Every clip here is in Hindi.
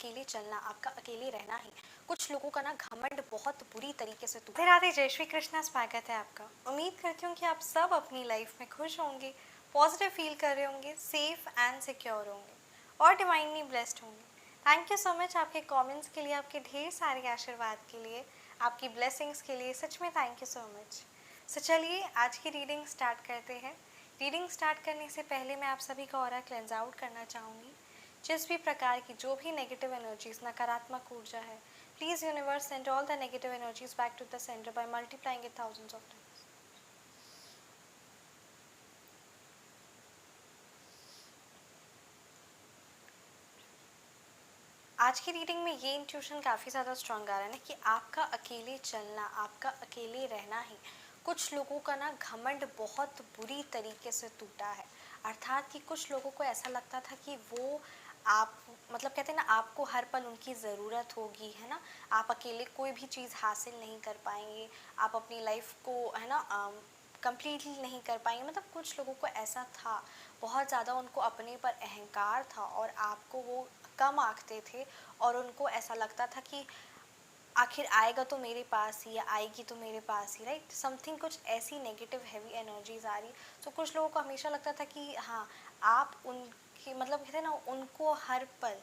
अकेले चलना, आपका अकेले रहना ही कुछ लोगों का ना घमंड बहुत बुरी तरीके से टूटा। राधे जय श्री कृष्णा, स्वागत है आपका। उम्मीद करती हूँ कि आप सब अपनी लाइफ में खुश होंगे, पॉजिटिव फील कर रहे होंगे, सेफ एंड सिक्योर होंगे और डिवाइनली ब्लेस्ड होंगे। थैंक यू सो मच आपके कमेंट्स के लिए, आपके ढेर सारे आशीर्वाद के लिए, आपकी ब्लेसिंग्स के लिए, सच में थैंक यू सो मच। सो चलिए आज की रीडिंग स्टार्ट करते हैं। रीडिंग स्टार्ट करने से पहले मैं आप सभी का ऑरा क्लेंज आउट करना चाहूँगी। जिस भी प्रकार की जो भी नेगेटिव एनर्जीज, नकारात्मक ऊर्जा है, please universe send all the negative energies back to the centre by multiplying it thousands of times. आज की रीडिंग में ये इंट्यूशन काफ़ी ज़्यादा स्ट्रांग आ रहा है ना कि आपका अकेले चलना, आपका अकेले रहना ही कुछ लोगों का ना घमंड बहुत बुरी तरीके से टूटा है। अर्थात कि कुछ लोगों को ऐसा लगता था कि वो आप मतलब कहते हैं ना, आपको हर पल उनकी ज़रूरत होगी, है ना, आप अकेले कोई भी चीज़ हासिल नहीं कर पाएंगे, आप अपनी लाइफ को है ना कंप्लीटली नहीं कर पाएंगे। मतलब कुछ लोगों को ऐसा था, बहुत ज़्यादा उनको अपने पर अहंकार था और आपको वो कम आंकते थे और उनको ऐसा लगता था कि आखिर आएगा तो मेरे पास ही या आएगी तो मेरे पास ही, राइट। समथिंग कुछ ऐसी नेगेटिव हैवी एनर्जीज आ रही। तो कुछ लोगों को हमेशा लगता था कि हाँ, आप उनकी मतलब कहते हैं ना, उनको हर पल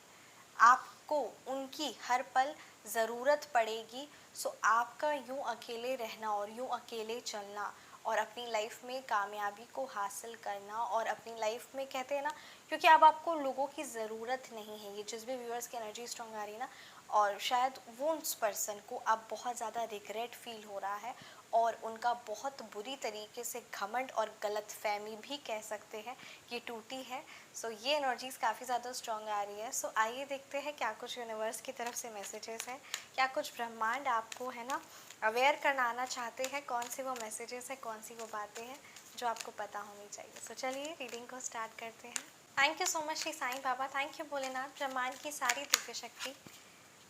आपको उनकी हर पल ज़रूरत पड़ेगी। सो आपका यूं अकेले रहना और यूं अकेले चलना और अपनी लाइफ में कामयाबी को हासिल करना और अपनी लाइफ में कहते हैं ना, क्योंकि अब आपको लोगों की ज़रूरत नहीं है। ये जिस भी व्यूअर्स की एनर्जी स्ट्रॉन्ग आ रही है ना, और शायद वो उस पर्सन को अब बहुत ज़्यादा रिग्रेट फील हो रहा है और उनका बहुत बुरी तरीके से घमंड और गलतफहमी भी कह सकते हैं ये टूटी है। सो ये एनर्जीज काफ़ी ज़्यादा स्ट्रॉन्ग आ रही है। सो आइए देखते हैं क्या कुछ यूनिवर्स की तरफ से मैसेजेस हैं, क्या कुछ ब्रह्मांड आपको है ना अवेयर कराना चाहते हैं, कौन सी वो मैसेजेस है, कौन सी वो बातें हैं जो आपको पता होनी चाहिए। सो चलिए रीडिंग को स्टार्ट करते हैं। Thank you so much Shri Sai Baba, thank you Bholenath, ब्रह्मांड की सारी दिव्य शक्ति,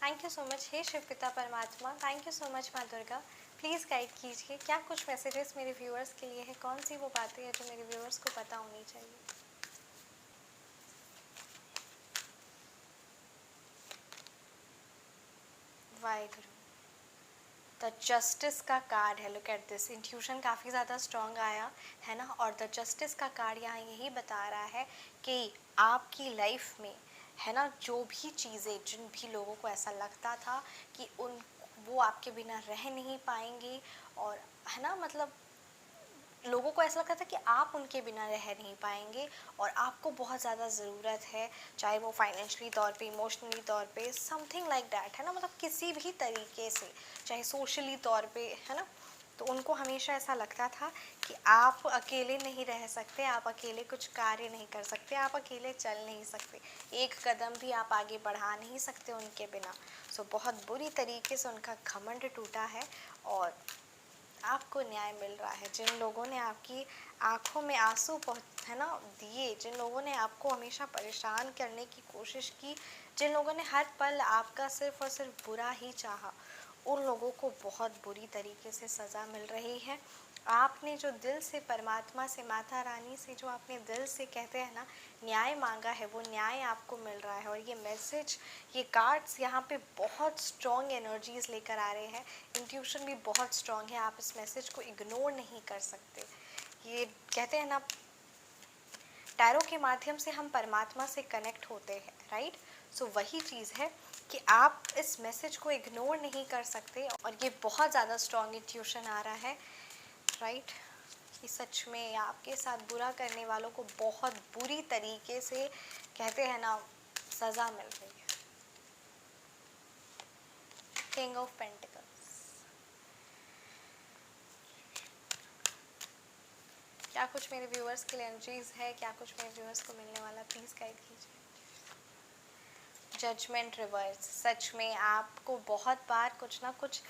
थैंक यू सो मच हे शिव पिता परमात्मा, थैंक यू सो मच माँ दुर्गा। प्लीज़ गाइड कीजिए क्या कुछ मैसेजेस मेरे व्यूअर्स के लिए है, कौन सी वो बातें हैं जो मेरे व्यूअर्स को पता होनी चाहिए। वाहिगुरु। द जस्टिस का कार्ड है, लुक एट दिस। इंट्यूशन काफ़ी ज़्यादा स्ट्रॉन्ग आया है ना, और द जस्टिस का कार्ड यहाँ यही बता रहा है कि आपकी लाइफ में है ना, जो भी चीज़ें, जिन भी लोगों को ऐसा लगता था कि उन वो आपके बिना रह नहीं पाएंगे, और है ना मतलब लोगों को ऐसा लगता था कि आप उनके बिना रह नहीं पाएंगे और आपको बहुत ज़्यादा ज़रूरत है, चाहे वो फाइनेंशियली तौर पे, इमोशनली तौर पे, समथिंग लाइक दैट, है ना, मतलब किसी भी तरीके से, चाहे सोशली तौर पे, है ना। तो उनको हमेशा ऐसा लगता था कि आप अकेले नहीं रह सकते, आप अकेले कुछ कार्य नहीं कर सकते, आप अकेले चल नहीं सकते, एक कदम भी आप आगे बढ़ा नहीं सकते उनके बिना। सो बहुत बुरी तरीके से उनका घमंड टूटा है और आपको न्याय मिल रहा है। जिन लोगों ने आपकी आंखों में आंसू है ना दिए, जिन लोगों ने आपको हमेशा परेशान करने की कोशिश की, जिन लोगों ने हर पल आपका सिर्फ और सिर्फ बुरा ही चाहा, उन लोगों को बहुत बुरी तरीके से सज़ा मिल रही है। आपने जो दिल से परमात्मा से, माता रानी से, जो आपने दिल से कहते हैं ना न्याय मांगा है, वो न्याय आपको मिल रहा है। और ये मैसेज, ये कार्ड्स यहाँ पे बहुत स्ट्रॉन्ग एनर्जीज लेकर आ रहे हैं। इंट्यूशन भी बहुत स्ट्रॉन्ग है, आप इस मैसेज को इग्नोर नहीं कर सकते। ये कहते हैं ना, टैरो के माध्यम से हम परमात्मा से कनेक्ट होते हैं, राइट। सो वही चीज़ है कि आप इस मैसेज को इग्नोर नहीं कर सकते और ये बहुत ज़्यादा स्ट्रॉन्ग इंट्यूशन आ रहा है, राइट। कि सच में आपके साथ बुरा करने वालों को बहुत बुरी तरीके से कहते हैं ना सज़ा मिल रही है। किंग ऑफ पेंटिकल्स, क्या कुछ मेरे व्यूअर्स के लिए एनर्जीज है, क्या कुछ मेरे व्यूअर्स को मिलने वाला, प्लीज़ गाइड कीजिए। जजमेंट रिवर्स, सच में आपको बहुत बार कुछ ना कुछ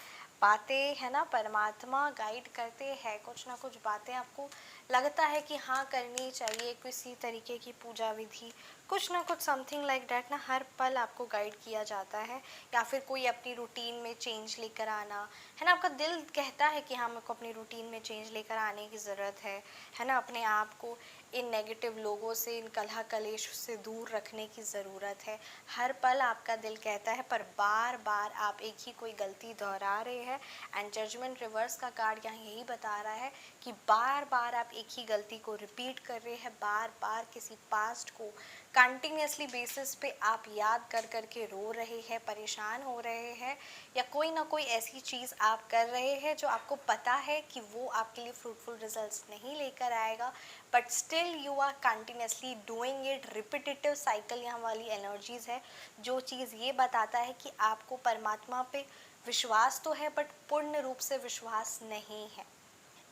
बातें है ना परमात्मा गाइड करते हैं, कुछ ना कुछ बातें आपको लगता है कि हाँ करनी चाहिए, किसी तरीके की पूजा विधि, कुछ ना कुछ समथिंग लाइक डैट ना हर पल आपको गाइड किया जाता है, या फिर कोई अपनी रूटीन में चेंज लेकर आना, है ना। आपका दिल कहता है कि हाँ, मेरे को अपनी रूटीन में चेंज लेकर आने की ज़रूरत है ना। अपने आप को इन नेगेटिव लोगों से, इन कलह कलेश से दूर रखने की ज़रूरत है। हर पल आपका दिल कहता है, पर बार बार आप एक ही कोई गलती दोहरा रहे हैं। एंड जजमेंट रिवर्स का कार्ड यहाँ यही बता रहा है कि बार बार आप एक ही गलती को रिपीट कर रहे हैं, बार बार किसी पास्ट को कंटिन्यूसली बेसिस पे आप याद कर कर के रो रहे हैं, परेशान हो रहे हैं, या कोई ना कोई ऐसी चीज़ आप कर रहे हैं जो आपको पता है कि वो आपके लिए फ्रूटफुल रिजल्ट्स नहीं लेकर आएगा, but still you are continuously doing it. Repetitive cycle यहाँ वाली एनर्जीज है, जो चीज़ ये बताता है कि आपको परमात्मा पे विश्वास तो है, बट पूर्ण रूप से विश्वास नहीं है।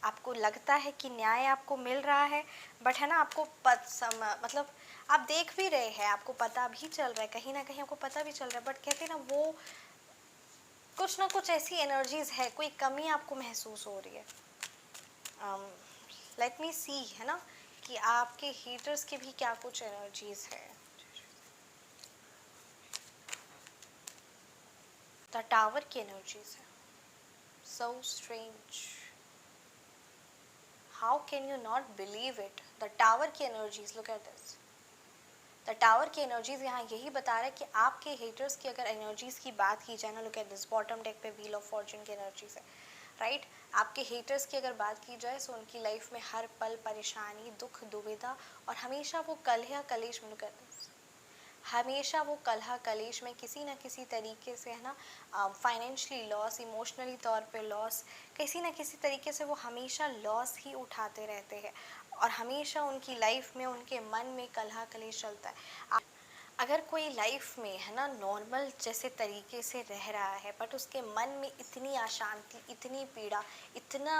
आपको लगता है कि न्याय आपको मिल रहा है, बट है ना, आपको मतलब आप देख भी रहे हैं, आपको पता भी चल रहा है, कहीं ना कहीं आपको पता भी चल रहा है, बट कहते हैं ना, वो कुछ ना कुछ ऐसी एनर्जीज है, कोई कमी आपको महसूस हो रही है। लेट मी सी, है ना, कि आपके हीटर्स की भी क्या कुछ एनर्जीज है। द टावर की एनर्जीज है। So strange, how can you not believe it. The tower की energies, look at this. The tower की एनर्जीज यहाँ यही बता रहा है कि आपके हेटर्स की अगर एनर्जीज की बात की जाए ना, look at this, bottom deck पे व्हील ऑफ फॉर्चून की एनर्जीज है, राइट। आपके हेटर्स की अगर बात की जाए तो उनकी लाइफ में हर पल परेशानी, दुख, दुविधा, और हमेशा वो कलह कलेश में, लुक एट दिस, हमेशा वो कलह कलेश में किसी न किसी तरीके से, है ना, फाइनेंशियली लॉस, इमोशनली तौर पे लॉस, किसी न किसी तरीके से वो हमेशा लॉस ही उठाते रहते हैं, और हमेशा उनकी लाइफ में, उनके मन में कलह कलेश चलता है। अगर कोई लाइफ में, है ना, नॉर्मल जैसे तरीके से रह रहा है, बट उसके मन में इतनी अशांति, इतनी पीड़ा, इतना,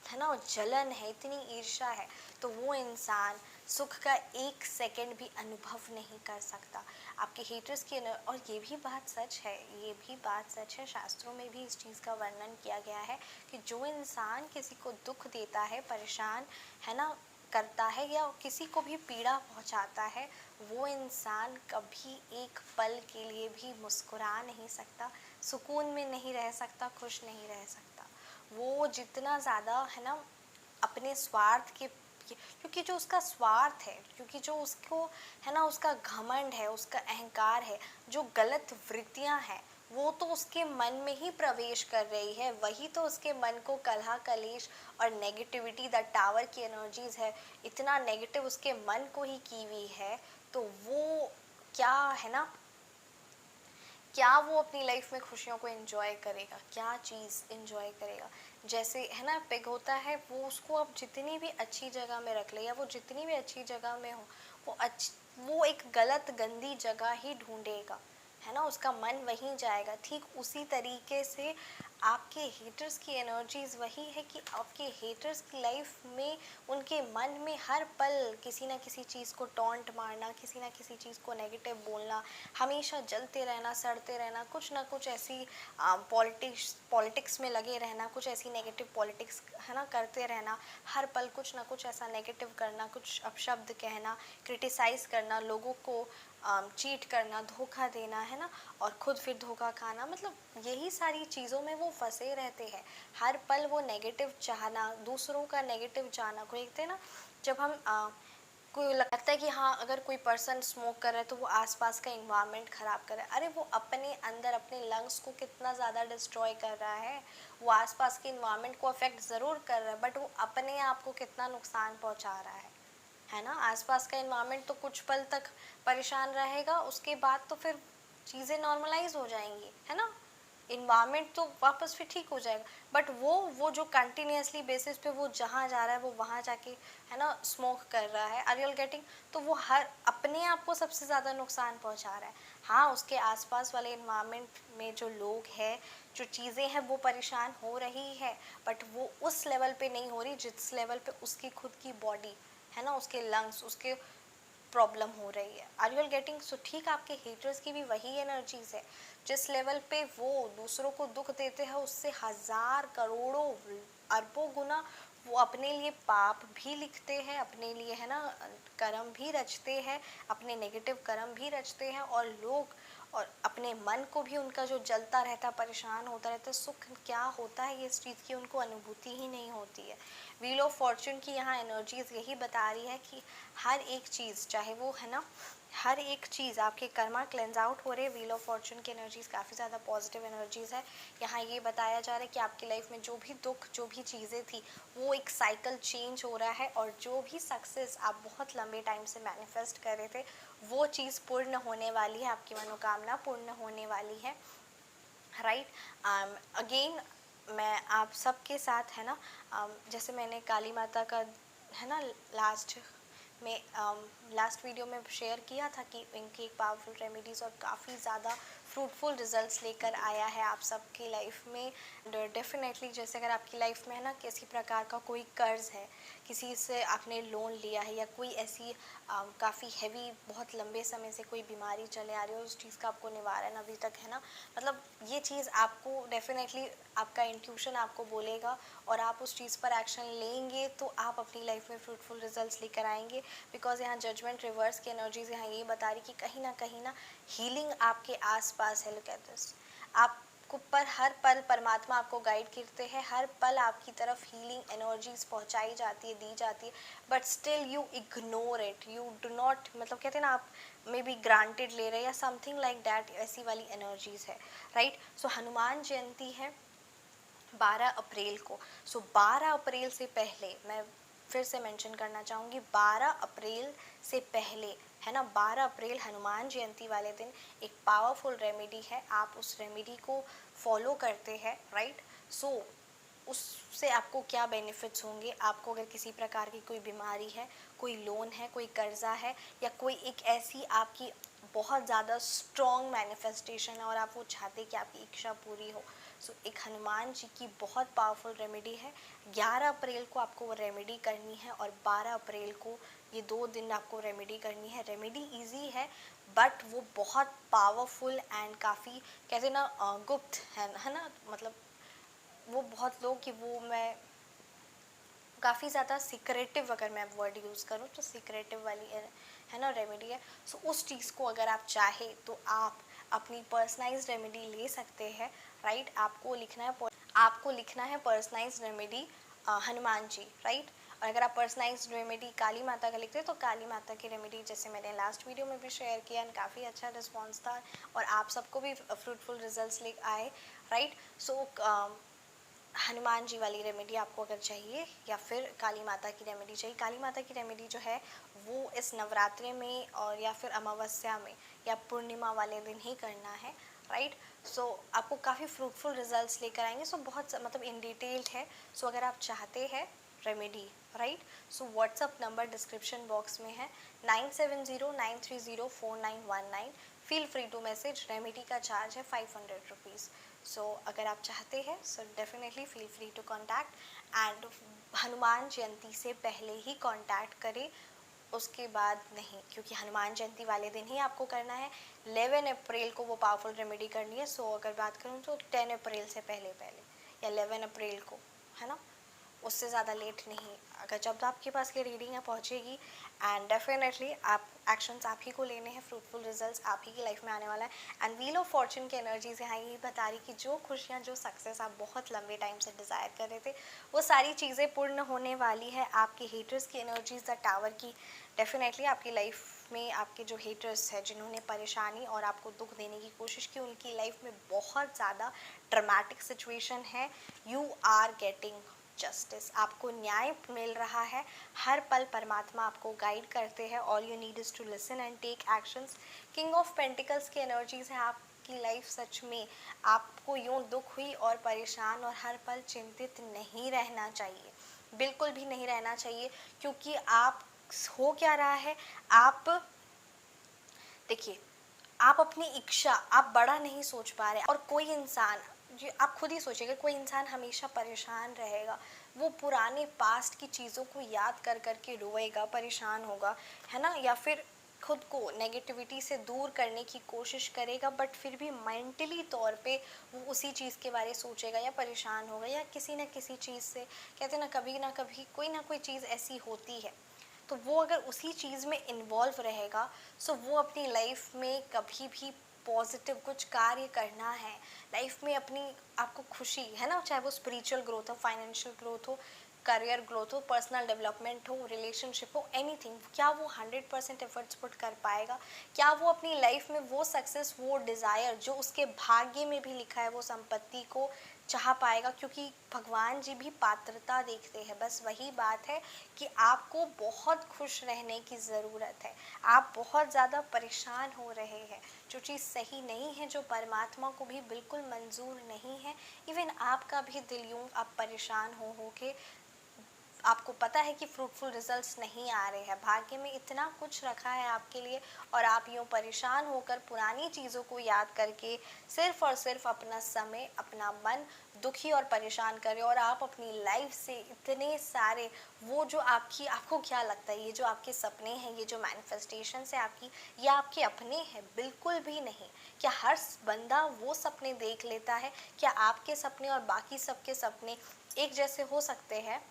है ना, जलन है, इतनी ईर्ष्या है, तो वो इंसान सुख का एक सेकंड भी अनुभव नहीं कर सकता। आपके हेटर्स की, और ये भी बात सच है, ये भी बात सच है, शास्त्रों में भी इस चीज़ का वर्णन किया गया है कि जो इंसान किसी को दुख देता है, परेशान, है ना, करता है, या किसी को भी पीड़ा पहुंचाता है, वो इंसान कभी एक पल के लिए भी मुस्कुरा नहीं सकता, सुकून में नहीं रह सकता, खुश नहीं रह सकता। वो जितना ज़्यादा, है ना, अपने स्वार्थ के, क्योंकि जो उसका स्वार्थ है, क्योंकि जो उसको, है ना, उसका घमंड है, उसका अहंकार है, जो गलत वृत्तियां हैं, वो तो उसके मन में ही प्रवेश कर रही है, वही तो उसके मन को कलह कलेश और नेगेटिविटी, द टावर की एनर्जीज है, इतना नेगेटिव उसके मन को ही की हुई है, तो वो क्या, है ना, क्या वो अपनी लाइफ में खुशियों को एंजॉय करेगा, क्या चीज़ एंजॉय करेगा। जैसे, है ना, पिग होता है, वो उसको आप जितनी भी अच्छी जगह में रख ले, या वो जितनी भी अच्छी जगह में हो, वो एक गलत गंदी जगह ही ढूंढेगा, है ना, उसका मन वहीं जाएगा। ठीक उसी तरीके से आपके हेटर्स की एनर्जीज वही है कि आपके हेटर्स की लाइफ में, उनके मन में हर पल किसी ना किसी चीज़ को टॉन्ट मारना, किसी ना किसी चीज़ को नेगेटिव बोलना, हमेशा जलते रहना, सड़ते रहना, कुछ ना कुछ ऐसी पॉलिटिक्स में लगे रहना, कुछ ऐसी नेगेटिव पॉलिटिक्स, है ना, करते रहना, हर पल कुछ ना कुछ ऐसा नेगेटिव करना, कुछ अपशब्द कहना, क्रिटिसाइज़ करना, लोगों को चीट करना, धोखा देना, है ना, और खुद फिर धोखा खाना, मतलब यही सारी चीज़ों में वो फंसे रहते हैं। हर पल वो नेगेटिव चाहना, दूसरों का नेगेटिव चाहना। कोई कहते हैं ना, जब हम कोई लगता है कि हाँ, अगर कोई पर्सन स्मोक कर रहा है तो वो आसपास का इन्वायरमेंट ख़राब कर रहा है, अरे वो अपने अंदर अपने लंग्स को कितना ज़्यादा डिस्ट्रॉय कर रहा है। वो आसपास के इन्वायरमेंट को अफेक्ट ज़रूर कर रहा है, बट वो अपने आप को कितना नुकसान पहुंचा रहा है ना। आसपास का इन्वायरमेंट तो कुछ पल तक परेशान रहेगा, उसके बाद तो फिर चीज़ें नॉर्मलाइज हो जाएंगी, है ना, इन्वायरमेंट तो वापस फिर ठीक हो जाएगा, बट वो जो कंटिन्यूसली बेसिस पे वो जहाँ जा रहा है, वो वहाँ जाके, है ना, स्मोक कर रहा है, आर यू गेटिंग, तो वो हर अपने आप को सबसे ज़्यादा नुकसान पहुँचा रहा है। हाँ, उसके आसपास वाले इन्वायरमेंट में जो लोग हैं, जो चीज़ें हैं, वो परेशान हो रही है, बट वो उस लेवल पे नहीं हो रही जिस लेवल पे उसकी खुद की बॉडी, है ना, उसके लंग्स, उसके प्रॉब्लम हो रही है। आर यू गेटिंग, सो ठीक आपके हेटर्स की भी वही एनर्जीज है, जिस लेवल पे वो दूसरों को दुख देते हैं, उससे हजार करोड़ों अरबों गुना वो अपने लिए पाप भी लिखते हैं, अपने लिए है ना कर्म भी रचते हैं, अपने नेगेटिव कर्म भी रचते हैं, और लोग और अपने मन को भी उनका जो जलता रहता, परेशान होता रहता, सुख क्या होता है ये इस चीज़ की उनको अनुभूति ही नहीं होती है। व्हील ऑफ फॉर्चून की यहाँ एनर्जीज यही बता रही है कि हर एक चीज़, चाहे वो है ना हर एक चीज़ आपके कर्मा क्लेंज आउट हो रहे। व्हील ऑफ फॉर्चून की एनर्जीज काफ़ी ज़्यादा पॉजिटिव एनर्जीज है। यहाँ ये बताया जा रहा है कि आपकी लाइफ में जो भी दुख, जो भी चीज़ें थी, वो एक साइकिल चेंज हो रहा है, और जो भी सक्सेस आप बहुत लंबे टाइम से मैनिफेस्ट कर रहे थे, वो चीज़ पूर्ण होने वाली है, आपकी मनोकामना पूर्ण होने वाली है। राइट, अगेन मैं आप सबके साथ है ना जैसे मैंने काली माता का है ना लास्ट वीडियो में शेयर किया था कि इनकी एक पावरफुल रेमेडीज़ और काफ़ी ज़्यादा फ्रूटफुल रिजल्ट्स लेकर आया है आप सबकी लाइफ में। डेफिनेटली जैसे अगर आपकी लाइफ में है ना किसी प्रकार का कोई कर्ज है, किसी से आपने लोन लिया है, या कोई ऐसी काफ़ी हैवी बहुत लंबे समय से कोई बीमारी चले आ रही हो, उस चीज़ का आपको निवारण अभी तक है ना, मतलब ये चीज़ आपको डेफिनेटली आपका इंट्यूशन आपको बोलेगा, और आप उस चीज़ पर एक्शन लेंगे तो आप अपनी लाइफ में फ्रूटफुल रिजल्ट्स लेकर आएंगे। बिकॉज यहाँ जजमेंट रिवर्स की एनर्जीज यहाँ ये बता रही कि कहीं ना हीलिंग आपके आसपास है। लुक एट दिस, आपको पर हर पल परमात्मा आपको गाइड करते हैं, हर पल आपकी तरफ हीलिंग एनर्जीज पहुंचाई जाती है, दी जाती है, but still you ignore it, you do not, मतलब कहते हैं ना आप मे बी ग्रांटेड ले रहे हैं या समथिंग लाइक दैट, ऐसी वाली एनर्जीज है। राइट, सो हनुमान जयंती है 12 अप्रैल को। सो 12 अप्रैल से पहले मैं फिर से मेंशन करना चाहूँगी, 12 अप्रैल से पहले है ना, 12 अप्रैल हनुमान जयंती वाले दिन एक पावरफुल रेमेडी है, आप उस रेमेडी को फॉलो करते हैं। राइट, सो उससे आपको क्या बेनिफिट्स होंगे, आपको अगर किसी प्रकार की कोई बीमारी है, कोई लोन है, कोई कर्जा है, या कोई एक ऐसी आपकी बहुत ज़्यादा स्ट्रॉन्ग मैनिफेस्टेशन है और आप वो चाहते कि आपकी इच्छा पूरी हो, सो एक हनुमान जी की बहुत पावरफुल रेमेडी है। 11 अप्रैल को आपको वो रेमेडी करनी है, और 12 अप्रैल को, ये 2 दिन आपको रेमेडी करनी है। रेमेडी इजी है, बट वो बहुत पावरफुल एंड काफ़ी कहते ना गुप्त है ना, मतलब वो बहुत लोग कि वो मैं काफ़ी ज़्यादा सीक्रेटिव, अगर मैं वर्ड यूज़ करूँ तो सीक्रेटिव वाली है ना रेमेडी है। सो उस चीज़ को अगर आप चाहे तो आप अपनी पर्सनलाइज्ड रेमेडी ले सकते हैं। राइट, आपको लिखना है personalised remedy Hanuman ji. Right, और अगर आप पर्सनलाइज्ड रेमेडी काली माता का लिखते हैं तो काली माता की रेमेडी, जैसे मैंने लास्ट वीडियो में भी शेयर किया, एंड काफ़ी अच्छा रिस्पॉन्स था और आप सबको भी फ्रूटफुल रिजल्ट्स ले आए। राइट, सो हनुमान जी वाली रेमेडी आपको अगर चाहिए, या फिर काली माता की रेमेडी चाहिए। काली माता की रेमेडी जो है वो इस नवरात्रि में, और या फिर अमावस्या में, या पूर्णिमा वाले दिन ही करना है। राइट, सो आपको काफ़ी फ्रूटफुल रिजल्ट्स लेकर आएंगे। सो बहुत मतलब इन डिटेल्ड है। सो अगर आप चाहते हैं remedy, right, so WhatsApp number description box में है 9709304919। Feel free to message. Remedy का चार्ज है 500 रुपीज़। सो अगर आप चाहते हैं so definitely feel free to contact, and Hanuman Jayanti से पहले ही कॉन्टैक्ट करें, उसके बाद नहीं, क्योंकि हनुमान जयंती वाले दिन ही आपको करना है। 11 अप्रैल को वो पावरफुल रेमेडी करनी है। सो अगर बात करूँ तो 10 अप्रैल से पहले या 11 अप्रैल को, है ना, उससे ज़्यादा लेट नहीं। अगर जब आपके पास ये रीडिंग है पहुँचेगी, एंड डेफिनेटली आप एक्शंस आप ही को लेने हैं, फ्रूटफुल रिजल्ट्स आप ही की लाइफ में आने वाला है। एंड व्हील ऑफ फॉर्चून की एनर्जीज यहाँ यही बता रही कि जो खुशियाँ, जो सक्सेस आप बहुत लंबे टाइम से डिज़ायर कर रहे थे, वो सारी चीज़ें पूर्ण होने वाली है। आपके हेटर्स की एनर्जीज द टावर की डेफिनेटली आपकी लाइफ में, आपके जो हेटर्स है जिन्होंने परेशानी और आपको दुख देने की कोशिश की, उनकी लाइफ में बहुत ज़्यादा ड्रामेटिक सिचुएशन है। यू आर गेटिंग जस्टिस, आपको न्याय मिल रहा है। हर पल परमात्मा आपको गाइड करते हैं। All you need is to listen and take actions. King of pentacles की एनर्जीज है आपकी लाइफ। सच में आपको यूँ दुख हुई और परेशान और हर पल चिंतित नहीं रहना चाहिए, बिल्कुल भी नहीं रहना चाहिए, क्योंकि आप हो क्या रहा है, आप देखिए, आप अपनी इच्छा आप बड़ा नहीं सोच पा रहे। और कोई इंसान, जी आप खुद ही सोचिएगा, कोई इंसान हमेशा परेशान रहेगा, वो पुराने पास्ट की चीज़ों को याद कर कर के रोएगा, परेशान होगा, है ना, या फिर खुद को नेगेटिविटी से दूर करने की कोशिश करेगा, बट फिर भी मेंटली तौर पे वो उसी चीज़ के बारे सोचेगा या परेशान होगा, या किसी ना किसी चीज़ से, कहते ना कभी कोई ना कोई चीज़ ऐसी होती है, तो वो अगर उसी चीज़ में इन्वॉल्व रहेगा, सो वो अपनी लाइफ में कभी भी पॉजिटिव कुछ कार्य करना है, लाइफ में अपनी आपको खुशी है ना, चाहे वो स्पिरिचुअल ग्रोथ हो, फाइनेंशियल ग्रोथ हो, करियर ग्रोथ हो, पर्सनल डेवलपमेंट हो, रिलेशनशिप हो, एनीथिंग, क्या वो 100% एफर्ट्स पुट कर पाएगा? क्या वो अपनी लाइफ में वो सक्सेस, वो डिज़ायर जो उसके भाग्य में भी लिखा है, वो संपत्ति को चाह पाएगा? क्योंकि भगवान जी भी पात्रता देखते हैं। बस वही बात है कि आपको बहुत खुश रहने की ज़रूरत है। आप बहुत ज़्यादा परेशान हो रहे हैं, जो चीज़ सही नहीं है, जो परमात्मा को भी बिल्कुल मंजूर नहीं है। इवन आपका भी दिल यूँ आप परेशान हो के, आपको पता है कि फ्रूटफुल रिजल्ट्स नहीं आ रहे हैं, भाग्य में इतना कुछ रखा है आपके लिए, और आप यूँ परेशान होकर पुरानी चीज़ों को याद करके सिर्फ और सिर्फ अपना समय, अपना मन दुखी और परेशान कर रहे हो, और आप अपनी लाइफ से इतने सारे वो जो आपको क्या लगता है, ये जो आपके सपने हैं, ये जो मैनिफेस्टेशन है आपकी, ये आपके अपने हैं? बिल्कुल भी नहीं। क्या हर बंदा वो सपने देख लेता है? क्या आपके सपने और बाकी सबके सपने एक जैसे हो सकते हैं?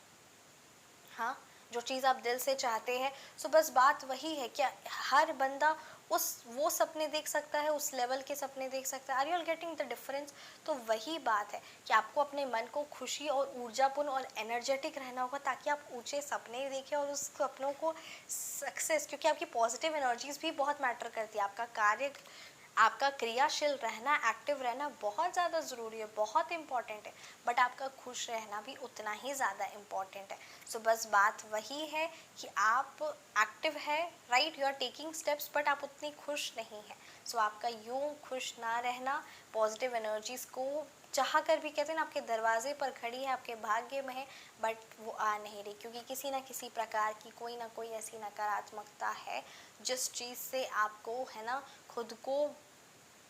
हाँ, जो चीज़ आप दिल से चाहते हैं, सो बस बात वही है, क्या हर बंदा उस वो सपने देख सकता है, उस लेवल के सपने देख सकता है? Are you all getting the difference? तो वही बात है कि आपको अपने मन को खुशी और ऊर्जापूर्ण और एनर्जेटिक रहना होगा, ताकि आप ऊंचे सपने देखें और उस सपनों को सक्सेस, क्योंकि आपकी पॉजिटिव एनर्जीज भी बहुत मैटर करती है। आपका कार्य, आपका क्रियाशील रहना, एक्टिव रहना बहुत ज़्यादा ज़रूरी है, बहुत इम्पॉर्टेंट है, बट आपका खुश रहना भी उतना ही ज़्यादा इम्पॉर्टेंट है। सो बस बात वही है कि आप एक्टिव है, right, you are taking steps, but आप उतनी खुश नहीं है। सो आपका यूँ खुश ना रहना, पॉजिटिव एनर्जीज़ को चाह कर भी, कहते हैं ना, आपके दरवाजे पर खड़ी है, आपके भाग्य में है, बट वो आ नहीं रही, क्योंकि किसी ना किसी प्रकार की कोई ना कोई ऐसी नकारात्मकता है जिस चीज़ से आपको, है ना, खुद को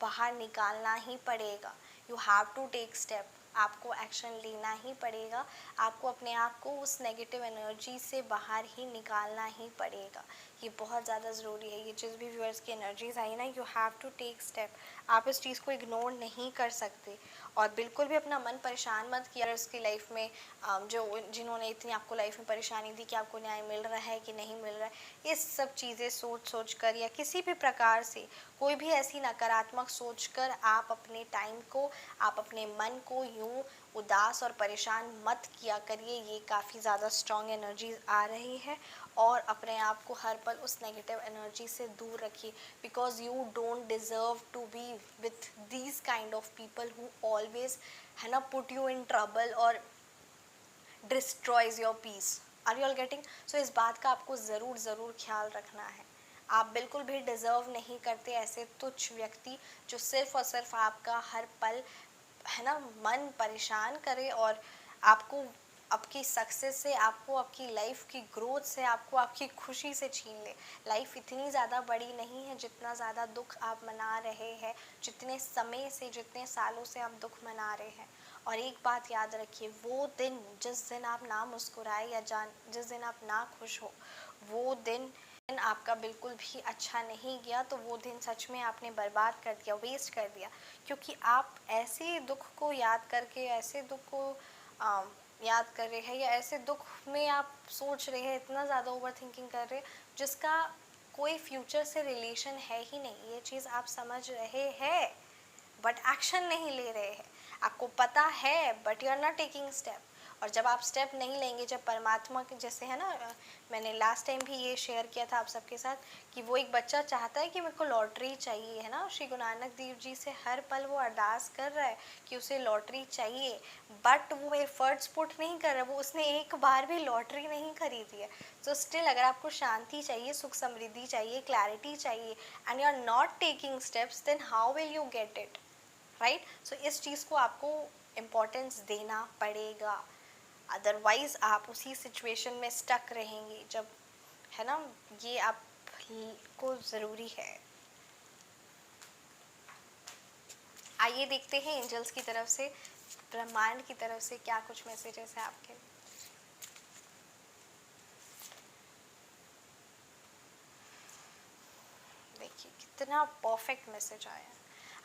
बाहर निकालना ही पड़ेगा। You have to take step, आपको एक्शन लेना ही पड़ेगा, आपको अपने आप को उस नेगेटिव एनर्जी से बाहर ही निकालना ही पड़ेगा। ये बहुत ज़्यादा ज़रूरी है। ये जिस भी व्यूअर्स की एनर्जीज आई ना, you have to take step. आप इस चीज़ को इग्नोर नहीं कर सकते, और बिल्कुल भी अपना मन परेशान मत किया उसकी लाइफ में, जो जिन्होंने इतनी आपको लाइफ में परेशानी दी कि आपको न्याय मिल रहा है कि नहीं मिल रहा है, ये सब चीज़ें सोच कर, या किसी भी प्रकार से कोई भी ऐसी नकारात्मक सोच कर आप अपने टाइम को, आप अपने मन को यूँ उदास और परेशान मत किया करिए। ये काफ़ी ज़्यादा स्ट्रॉन्ग एनर्जीज आ रही है, और अपने आप को हर पल उस नेगेटिव एनर्जी से दूर रखिए, because you don't deserve to be with these kind of people who always, है ना, पुट यू इन ट्रबल और destroys your peace. Are you all getting? So इस बात का आपको ज़रूर ख्याल रखना है। आप बिल्कुल भी डिज़र्व नहीं करते ऐसे तुच्छ व्यक्ति जो सिर्फ और सिर्फ आपका हर पल, है ना, मन परेशान करे, और आपको आपकी सक्सेस से, आपको आपकी लाइफ की ग्रोथ से, आपको आपकी खुशी से छीन ले। लाइफ इतनी ज़्यादा बड़ी नहीं है जितना ज़्यादा दुख आप मना रहे हैं, जितने समय से, जितने सालों से आप दुख मना रहे हैं। और एक बात याद रखिए, वो दिन जिस दिन आप ना मुस्कुराए, या जिस दिन आप ना खुश हो, वो दिन आपका बिल्कुल भी अच्छा नहीं गया, तो वो दिन सच में आपने बर्बाद कर दिया, वेस्ट कर दिया। क्योंकि आप ऐसे दुख को याद करके, ऐसे दुख को याद कर रहे हैं, या ऐसे दुख में आप सोच रहे हैं, इतना ज़्यादा ओवर थिंकिंग कर रहे हैं, जिसका कोई फ्यूचर से रिलेशन है ही नहीं। ये चीज़ आप समझ रहे हैं, बट एक्शन नहीं ले रहे हैं। आपको पता है, but you are not taking step. और जब आप स्टेप नहीं लेंगे, जब परमात्मा के जैसे, है ना, मैंने लास्ट टाइम भी ये शेयर किया था आप सबके साथ, कि वो एक बच्चा चाहता है कि मेरे को लॉटरी चाहिए, है ना, श्री गुरु नानक देव जी से हर पल वो अरदास कर रहा है कि उसे लॉटरी चाहिए, बट वो एफर्ट्स पुट नहीं कर रहा, वो उसने एक बार भी लॉटरी नहीं खरीदी है। तो स्टिल अगर आपको शांति चाहिए, सुख समृद्धि चाहिए, क्लैरिटी चाहिए, and you are not taking steps, then how will you get it, right? So इस चीज़ को आपको इम्पोर्टेंस देना पड़ेगा, अदरवाइज़ आप उसी सिचुएशन में स्टक रहेंगे, जब, है ना, ये आपको ज़रूरी है। आइए देखते हैं एंजल्स की तरफ से, ब्रह्मांड की तरफ से क्या कुछ मैसेजेस है आपके। कितना परफेक्ट मैसेज आया है।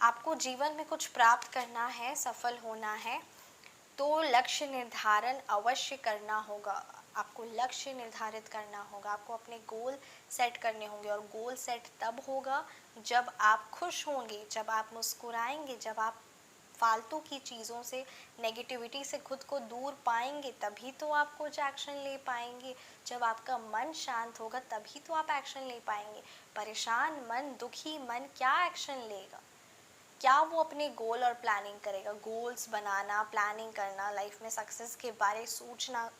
आपको जीवन में कुछ प्राप्त करना है, सफल होना है, तो लक्ष्य निर्धारण अवश्य करना होगा। आपको लक्ष्य निर्धारित करना होगा, आपको अपने गोल सेट करने होंगे, और गोल सेट तब होगा जब आप खुश होंगे, जब आप मुस्कुराएंगे, जब आप फालतू की चीज़ों से, नेगेटिविटी से खुद को दूर पाएंगे, तभी तो आप कुछ एक्शन ले पाएंगे। जब आपका मन शांत होगा तभी तो आप एक्शन ले पाएंगे। परेशान मन, दुखी मन क्या एक्शन लेगा? क्या वो अपने गोल और प्लानिंग करेगा? गोल्स बनाना, प्लानिंग करना, लाइफ में सक्सेस के बारे सोचना,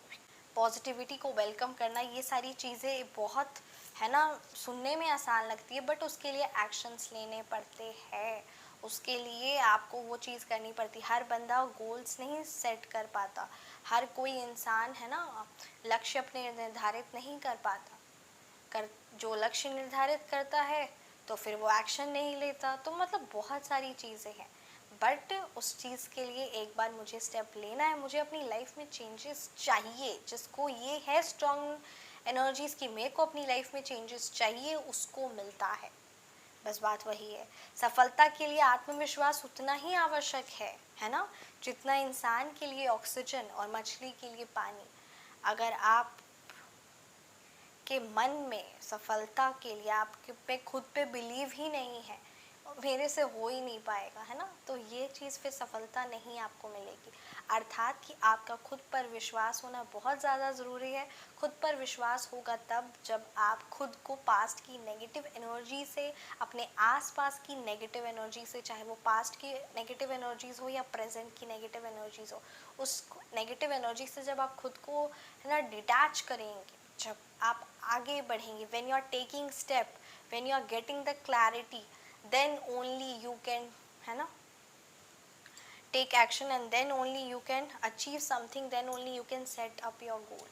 पॉजिटिविटी को वेलकम करना, ये सारी चीज़ें बहुत, है ना, सुनने में आसान लगती है, बट उसके लिए एक्शंस लेने पड़ते हैं। उसके लिए आपको वो चीज़ करनी पड़ती। हर बंदा गोल्स नहीं सेट कर पाता, हर कोई इंसान, है ना, लक्ष्य अपने निर्धारित नहीं कर पाता। जो लक्ष्य निर्धारित करता है तो फिर वो एक्शन नहीं लेता। तो मतलब बहुत सारी चीज़ें हैं, बट उस चीज़ के लिए एक बार मुझे स्टेप लेना है, मुझे अपनी लाइफ में चेंजेस चाहिए। जिसको ये है स्ट्रॉन्ग एनर्जीज की मेरे को अपनी लाइफ में चेंजेस चाहिए, उसको मिलता है। बस बात वही है। सफलता के लिए आत्मविश्वास उतना ही आवश्यक है ना, जितना इंसान के लिए ऑक्सीजन और मछली के लिए पानी। अगर आप के मन में सफलता के लिए आपके पे खुद पे बिलीव ही नहीं है, मेरे से हो ही नहीं पाएगा, है ना, तो ये चीज़ फिर सफलता नहीं आपको मिलेगी। अर्थात कि आपका खुद पर विश्वास होना बहुत ज़्यादा ज़रूरी है। खुद पर विश्वास होगा तब जब आप खुद को पास्ट की नेगेटिव एनर्जी से, अपने आसपास की नेगेटिव एनर्जी से, चाहे वो पास्ट की नेगेटिव एनर्जीज़ हो या प्रेजेंट की नेगेटिव एनर्जीज़ हो, उस नेगेटिव एनर्जी से जब आप खुद को, है ना, डिटैच करेंगे, जब आप आगे बढ़ेंगे, when you are taking step, when you are getting the clarity, then only you can, है ना, take action, and then only you can achieve something, then only you can set up your goal.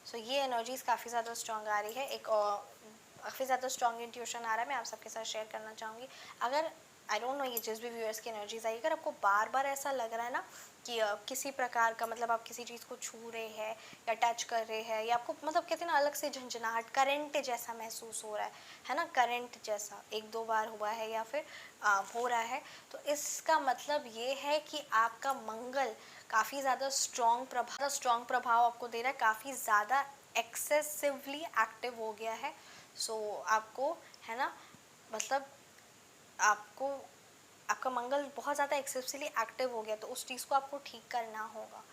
So ये एनर्जीज काफ़ी ज़्यादा स्ट्रॉन्ग आ रही है। एक काफ़ी ज़्यादा स्ट्रॉन्ग इंट्यूशन आ रहा है, मैं आप सबके साथ शेयर करना चाहूँगी। अगर आई डोंट नो ये जिस भी व्यूअर्स की एनर्जीज आई, अगर आपको बार बार ऐसा लग रहा है ना कि किसी प्रकार का, मतलब आप किसी चीज़ को छू रहे हैं या टच कर रहे हैं, या आपको मतलब कहते हैं ना अलग से झंझनाहट, करंट जैसा महसूस हो रहा है ना, करंट जैसा एक दो बार हुआ है या फिर हो रहा है, तो इसका मतलब ये है कि आपका मंगल काफ़ी ज़्यादा स्ट्रॉन्ग प्रभाव आपको दे रहा है, काफ़ी ज़्यादा एक्सेसिवली एक्टिव हो गया है। सो आपको, है ना, मतलब आपको, आपका मंगल बहुत ज़्यादा एक्सेसिवली एक्टिव हो गया, तो उस चीज़ को आपको ठीक करना होगा,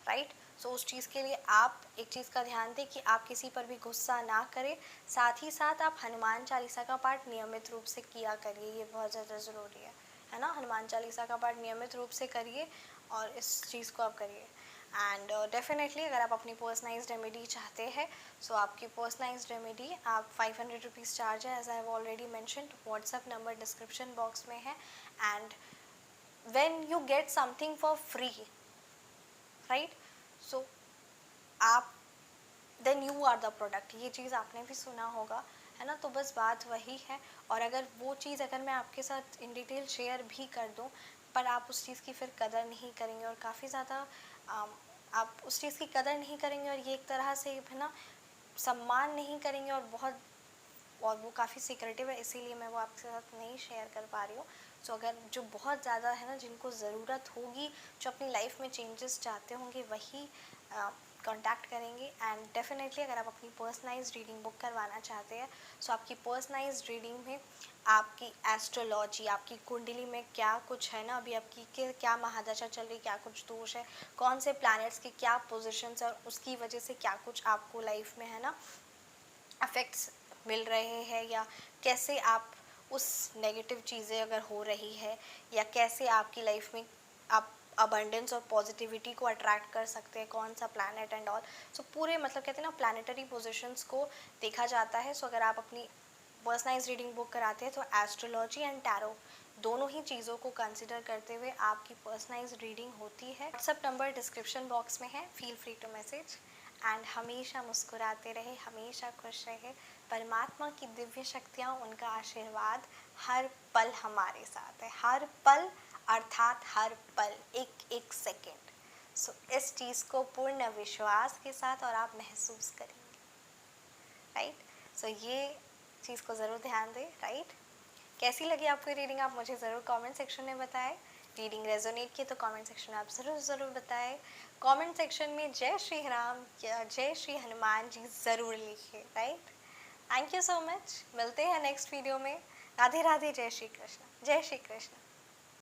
राइट। सो उस चीज़ के लिए आप एक चीज़ का ध्यान दें कि आप किसी पर भी गुस्सा ना करें। साथ ही साथ आप हनुमान चालीसा का पाठ नियमित रूप से किया करिए, ये बहुत ज़्यादा ज़रूरी है ना। हनुमान चालीसा का पाठ नियमित रूप से करिए और इस चीज़ को आप करिए। एंड डेफिनेटली अगर आप अपनी पर्सनलाइज्ड रेमेडी चाहते हैं, सो आपकी पर्सनलाइज्ड रेमेडी आप 500 रुपीज़ चार्ज है, as I have already mentioned. WhatsApp number description box में है। And when you get something for free, right, so आप, then you are the product, ये चीज़ आपने भी सुना होगा, है ना। तो बस बात वही है। और अगर वो चीज़ अगर मैं आपके साथ इन डिटेल शेयर भी कर दूँ, पर आप उस चीज़ की फिर कदर नहीं करेंगे और काफ़ी ज़्यादा आप उस चीज़ की कदर नहीं करेंगे, और ये एक तरह से, है ना, सम्मान नहीं करेंगे, और वो काफ़ी सीक्रेटिव है, इसीलिए मैं वो आपके साथ नहीं शेयर कर पा रही हूँ। सो अगर जो बहुत ज़्यादा, है ना, जिनको ज़रूरत होगी, जो अपनी लाइफ में चेंजेस चाहते होंगे, वही कांटेक्ट करेंगे। एंड डेफिनेटली अगर आप अपनी पर्सनलाइज्ड रीडिंग बुक करवाना चाहते हैं, सो आपकी पर्सनलाइज्ड रीडिंग में आपकी एस्ट्रोलॉजी, आपकी कुंडली में क्या कुछ है ना, अभी आपकी क्या महादशा चल रही, क्या कुछ दोष है, कौन से प्लैनेट्स की क्या पोजीशंस है, और उसकी वजह से क्या कुछ आपको लाइफ में, है ना, अफेक्ट्स मिल रहे हैं, या कैसे आप उस नेगेटिव चीज़ें अगर हो रही है, या कैसे आपकी लाइफ में आप अबंडेंस और पॉजिटिविटी को अट्रैक्ट कर सकते हैं, कौन सा प्लैनेट एंड ऑल। सो पूरे, मतलब कहते हैं ना, प्लैनेटरी पोजीशंस को देखा जाता है। सो अगर आप अपनी पर्सनलाइज रीडिंग बुक कराते हैं, तो एस्ट्रोलॉजी एंड टैरो दोनों ही चीज़ों को कंसिडर करते हुए आपकी पर्सनलाइज रीडिंग होती है। व्हाट्सएप नंबर डिस्क्रिप्शन बॉक्स में है, feel free to message. And हमेशा मुस्कुराते रहे, हमेशा खुश रहे। परमात्मा की दिव्य शक्तियाँ, उनका आशीर्वाद हर पल हमारे साथ है, हर पल, अर्थात हर पल, एक एक सेकेंड। सो इस चीज़ को पूर्ण विश्वास के साथ और आप महसूस करेंगे, राइट। सो ये चीज़ को ज़रूर ध्यान दें, राइट। कैसी लगी आपको रीडिंग आप मुझे ज़रूर कमेंट सेक्शन में बताएं। रीडिंग रेजोनेट की तो कमेंट सेक्शन में आप ज़रूर बताएं। कमेंट सेक्शन में जय श्री राम या जय श्री हनुमान जी ज़रूर लिखिए, right. Thank you so much. मिलते हैं नेक्स्ट वीडियो में। राधे राधे, जय श्री कृष्ण, जय श्री कृष्ण।